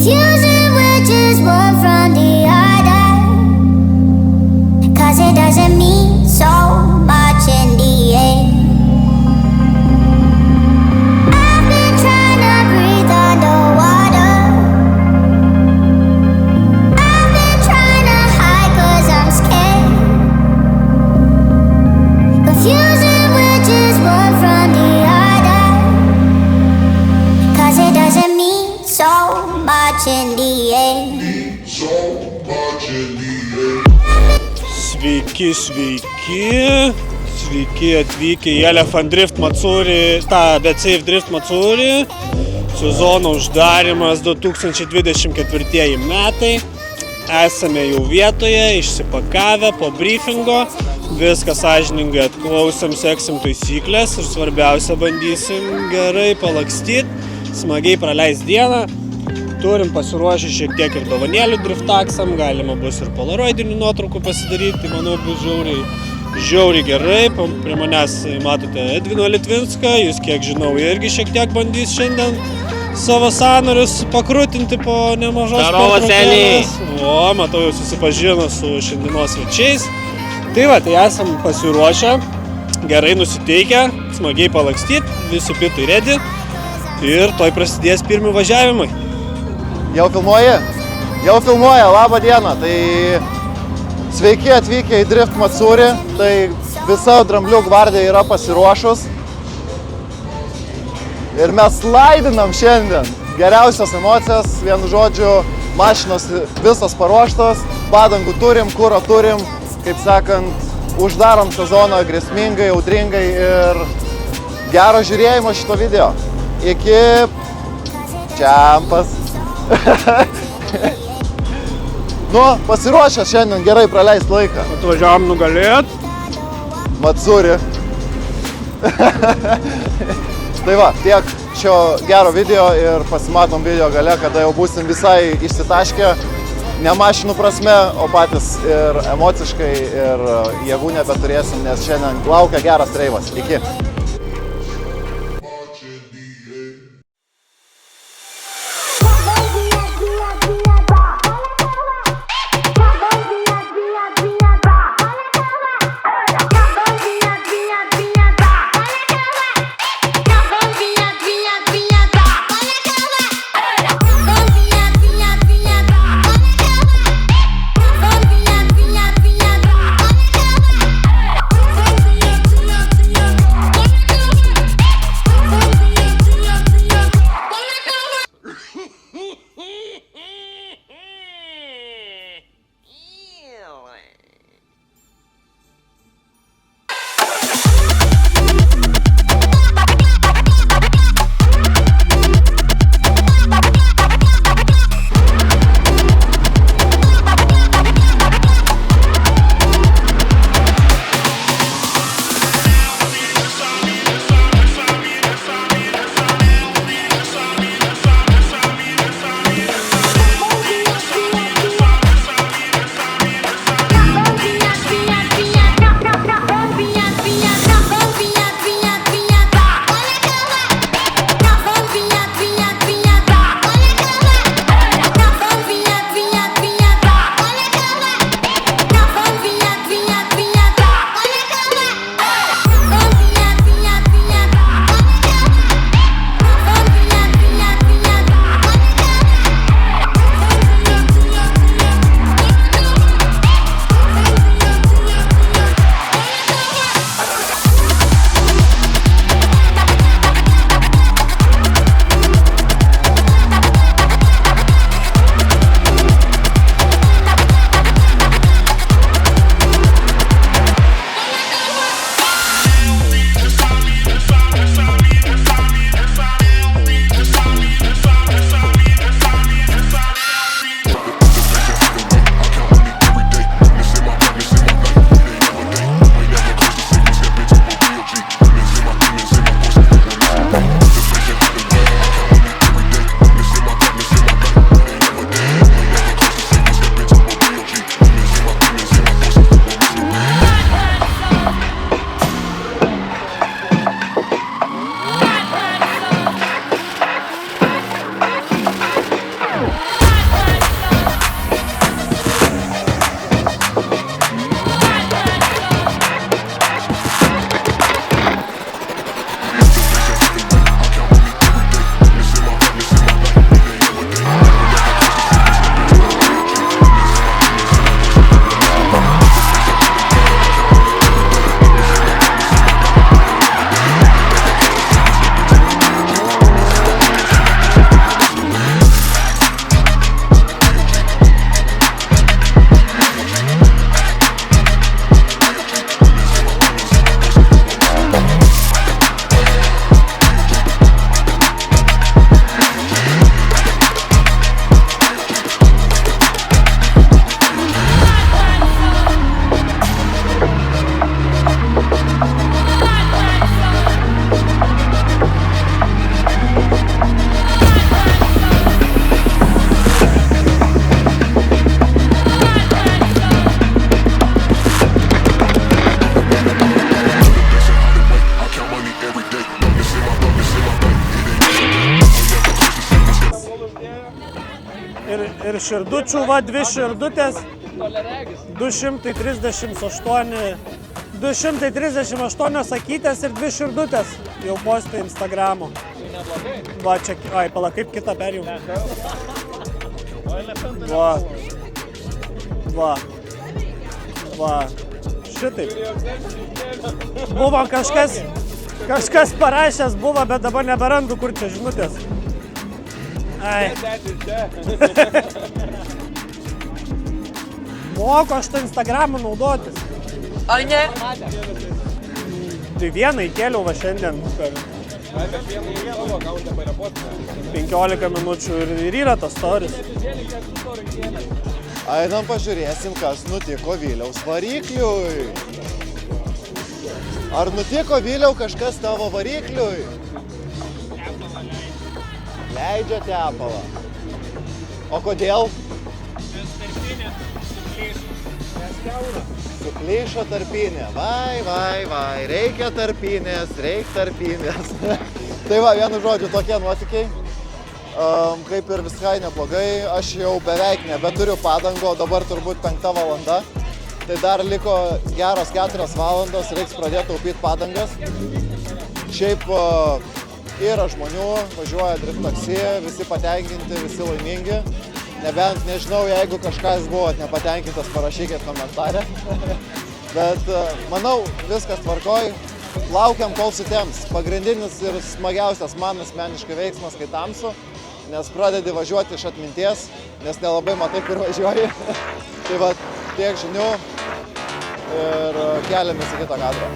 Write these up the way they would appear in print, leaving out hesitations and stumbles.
Confusing which is one from the other, 'cause it doesn't mean so much in the end. I've been trying to breathe underwater. I've been trying to hide 'cause I'm scared. Confusing which is one from the other, 'cause it doesn't mean so much in the end. Sveiki, sveiki. Sveiki atvykę į Elephant Drift Matsuri, tą Bet Safe Drift Matsuri. Sezono uždarimas 2024 metai. Esame jau vietoje, išsipakavę po briefingo. Viską sąžiningai atklausėm, seksim taisyklės ir svarbiausia, bandysim gerai palakstyti, smagiai praleist dieną. Turim pasiruošę šiek tiek ir dovanėlių driftaksam, galima bus ir polaroidinių nuotraukų pasidaryti, tai manau bus žiauriai gerai. Prie manęs matote Edvino Litvinską, jūs kiek žinau irgi šiek tiek bandys šiandien savo sąnarius pakrutinti po nemažos pertraukėlės. O, matau, jau susipažino su šiandienos svečiais. Tai va, tai esam pasiruošę, gerai nusiteikę, smagiai palakstyti, visi pitai ready ir toj prasidės pirmi važiavimai. Jau filmuoji? Jau filmuoja, labą dieną. Tai sveiki atvykę į Drift Matsuri. Tai visa Dramblių gvardija yra pasiruošus. Ir mes slaidinam šiandien. Geriausios emocijos, vienu žodžiu, mašinos visos paruoštos, padangų turim, kuro turim, kaip sakant, uždarom sezoną grėsmingai, audringai ir gero žiūrėjimo šito video. Iki čiampas. Nu, pasiruošęs šiandien gerai praleist laiką. Atvažiavom nugalėt. Matsuri. Tai va, tiek šio gero video ir pasimatom video gale, kada jau būsim visai išsitaškę. Ne mašinų prasme, o patys ir emociškai ir jėgų nebeturėsim, nes šiandien laukia geras reivas. Iki. Ir širdučių, 2 širdutės, 238 sakytės ir 2 širdutės jau postė Instagramo. Va, čia, pala, kaip kitą perjau. Va, šitaip. Buvo kažkas parašęs buvo, bet dabar neberandu, kur čia žinutės. Ai. Moku aš tą Instagramą naudotis. Ar ne? Tai vieną įkėliau va šiandien per 15 minučių ir yra tas storis. Einam pažiūrėsim, kas nutiko Viliaus varikliui. Ar nutiko Viliau kažkas tavo varikliui? Leidžia tepalą. O kodėl? Suplyšo tarpinė. Vai, reikia tarpinės. Tai va, vienu žodžiu, tokie nuotykiai. Kaip ir visai neblogai. Aš jau beveik nebeturiu padango, dabar turbūt 5 valanda. Tai dar liko geros 4 valandos, reiks pradėti taupyti padangas. Šiaip yra žmonių, važiuoja drift taksi, visi patenkinti, visi laimingi. Nebent, nežinau, jeigu kažkas buvo nepatenkintas, parašykit komentarę. Bet manau, viskas tvarkoj. Laukiam, kol sutems. Pagrindinis ir smagiausias man asmeniškai veiksmas, kai tamsu, nes pradedi važiuoti iš atminties, nes nelabai matai, kur važiuoji. Tai va, tiek žinių ir keliamės į kitą kadrą.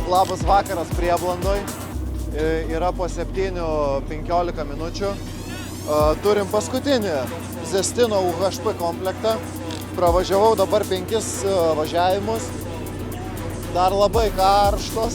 Labas vakaras Prieblandoj, yra po 7:15 minučių. Turim paskutinį Zestino UHP komplektą. Pravažiavau dabar 5 važiavimus, dar labai karštos.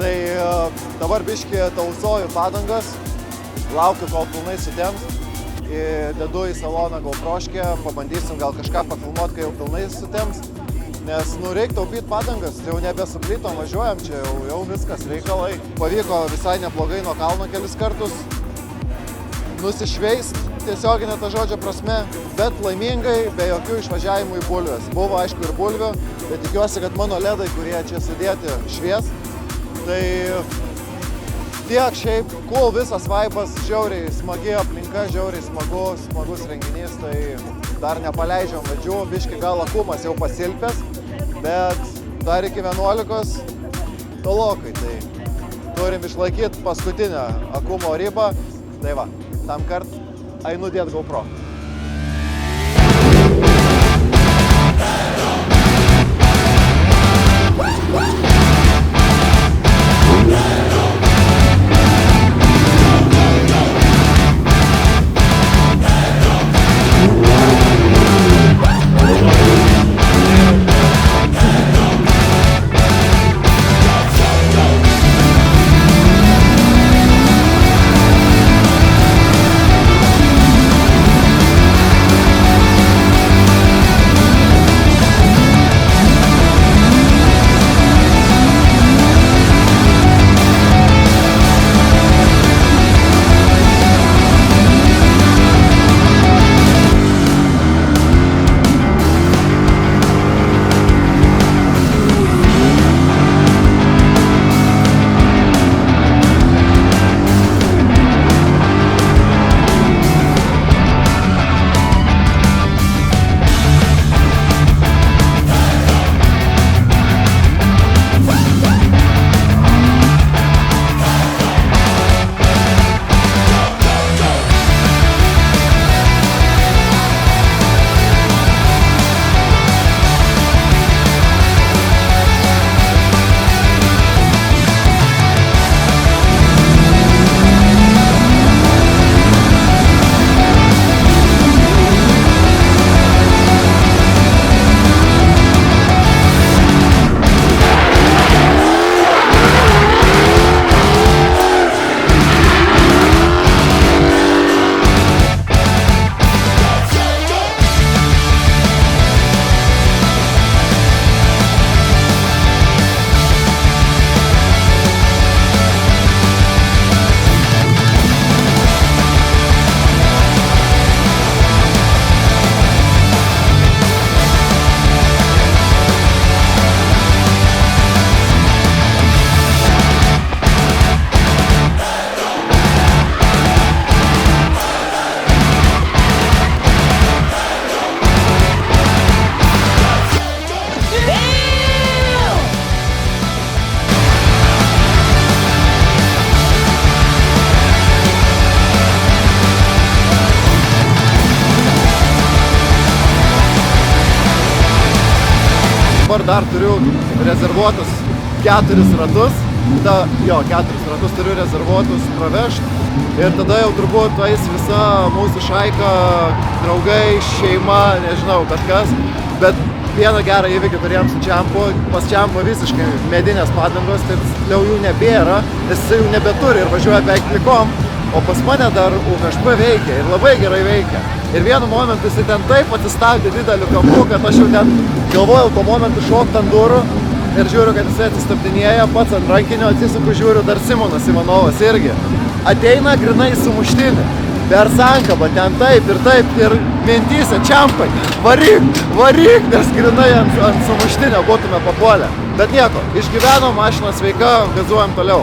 Tai dabar biškį tausoju padangas, laukiu, kol pilnai sutems. Dedu į saloną GoProškę, pabandysim gal kažką pafilmuoti, kai jau pilnai sutems. Nes, reikia taupyti padangas, jau nebesuplytom važiuojam, čia jau viskas reikalai. Pavyko visai neblogai nuo kalno kelis kartus nusišveist, tiesioginė ta žodžio prasme, bet laimingai, be jokių išvažiavimų į bulves. Buvo aišku ir bulvių, bet tikiuosi, kad mano ledai, kurie čia sudėti, švies. Tai tiek šiaip, cool visas vaibas, žiauriai smagi aplinka, žiauriai smagus renginys, tai dar nepaleidžiam vadžių, biški gal akumas jau pasilpęs, bet dar iki 11 tolokai, tai turim išlaikyti paskutinę akumo ribą, tai va, tam kart einu dėt GoPro. dabar dar turiu rezervuotus 4 ratus. 4 ratus turiu rezervuotus pravežti. Ir tada jau turbūt eis visa mūsų šaika, draugai, šeima, nežinau, kažkas. Bet vieną gerą įvykį turėjom su Čempu. Pas Čempu visiškai medinės padangos, tai jau jų nebėra, nes jis jų nebeturi ir važiuoja beveik plikom. O pas mane dar UHP veikia ir labai gerai veikia. Ir vienu momentu jis ten taip atsistavdė dideliu kampu, kad aš jau ten galvojau tuo momentu šokti ant durų. Ir žiūriu, kad jisai atsistabdinėja, pats ant rankinio atsisuku, žiūriu, dar Simonas Ivanovas irgi. Ateina grinai sumuštinį, per sankabą, ten taip, ir mintyse, Čempai, varyk, nes grinai ant sumuštinio būtume papuolę. Bet nieko, išgyvenom, mašina sveika, gazuojam toliau.